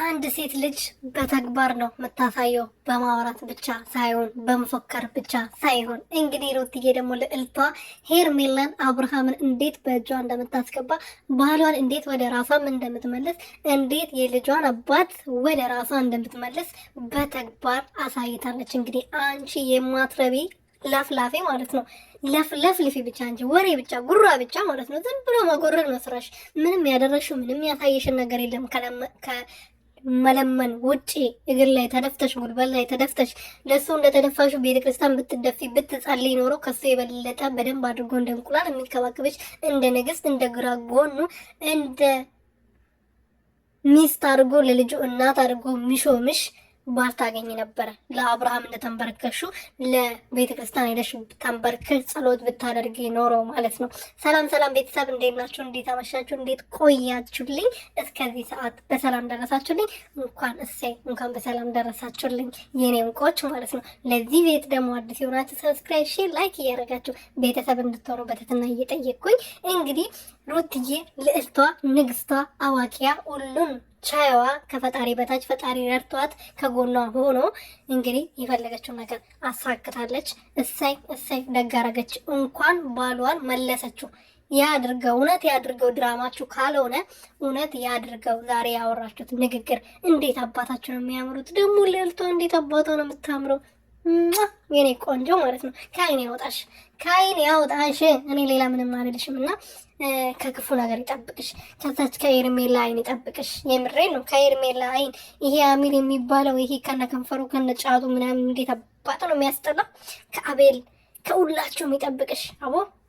አንድ ሴት ልጅ በተግባር ነው የምታሳየው፣ በማውራት ብቻ ሳይሆን በመፎከር ብቻ ሳይሆን። እንግዲህ ሩትዬ ደግሞ ልዕልቷ ሄርሜላን አብርሃምን እንዴት በእጇ እንደምታስገባ፣ ባሏን እንዴት ወደ ራሷም እንደምትመልስ፣ እንዴት የልጇን አባት ወደ ራሷ እንደምትመልስ በተግባር አሳይታለች። እንግዲህ አንቺ የማትረቢ ለፍላፊ ማለት ነው። ለፍልፊ ብቻ እንጂ ወሬ ብቻ ጉራ ብቻ ማለት ነው። ዝም ብሎ መጎረር ነው ስራሽ። ምንም ያደረግሽው ምንም ያሳየሽን ነገር የለም ከመለመን ውጪ። እግር ላይ ተደፍተሽ ጉልበት ላይ ተደፍተሽ ለሱ እንደተደፋሹ ቤተክርስቲያን ብትደፊ ብትጸልይ ኖሮ ከሱ የበለጠ በደንብ አድርጎ እንደ እንቁላል የሚከባከብሽ እንደ ንግስት እንደ ግራ ጎኑ እንደ ሚስት አድርጎ ለልጁ እናት አድርጎ ሚሾምሽ ባልታገኝ ነበረ። ለአብርሃም እንደተንበረከሹ ለቤተ ክርስቲያን ሄደሽ ተንበርከሽ ጸሎት ብታደርጊ ኖሮ ማለት ነው። ሰላም ሰላም ቤተሰብ፣ እንዴት ናችሁ? እንዴት አመሻችሁ? እንዴት ቆያችሁልኝ? እስከዚህ ሰዓት በሰላም ደረሳችሁልኝ? እንኳን በሰላም ደረሳችሁልኝ የኔ እንቆች ማለት ነው። ለዚህ ቤት ደግሞ አዲስ የሆናችሁ ሰብስክራይብ፣ ሼር፣ ላይክ እያደረጋችሁ ቤተሰብ እንድትሆኑ በትህትና እየጠየቅኩኝ እንግዲህ ሩትዬ ልዕልቷ፣ ንግስቷ፣ አዋቂያ፣ ሁሉን ቻይዋ ከፈጣሪ በታች ፈጣሪ ረድቷት ከጎኗ ሆኖ እንግዲህ የፈለገችው ነገር አሳክታለች። እሰይ እሰይ ደጋረገች። እንኳን ባሏን መለሰችው። ያድርገው፣ እውነት ያድርገው። ድራማችሁ ካልሆነ እውነት ያድርገው። ዛሬ ያወራችሁት ንግግር እንዴት አባታችሁ ነው የሚያምሩት! ደግሞ ልዕልቷ እንዴት አባቷ ነው የምታምረው! የኔ ቆንጆ ማለት ነው። ከአይን ያውጣሽ፣ ከአይን ያውጣሽ። እኔ ሌላ ምንም አልልሽም። እና ከክፉ ነገር ይጠብቅሽ፣ ከዛች ከኤርሜላ አይን ይጠብቅሽ። የምሬ ነው። ከኤርሜላ አይን ይሄ አሚር የሚባለው ይሄ ከነ ከንፈሩ ከነ ጫቱ ምናምን እንዴት አባቱ ነው የሚያስጠላ። ከአቤል ከሁላችሁም ይጠብቅሽ።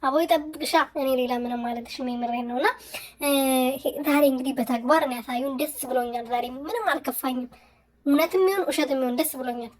አቦ ይጠብቅሻ። እኔ ሌላ ምንም አልልሽም። የምሬ ነው። እና ዛሬ እንግዲህ በተግባር ነው ያሳዩን። ደስ ብሎኛል። ዛሬ ምንም አልከፋኝም። እውነትም ይሁን ውሸትም ይሁን ደስ ብሎኛል።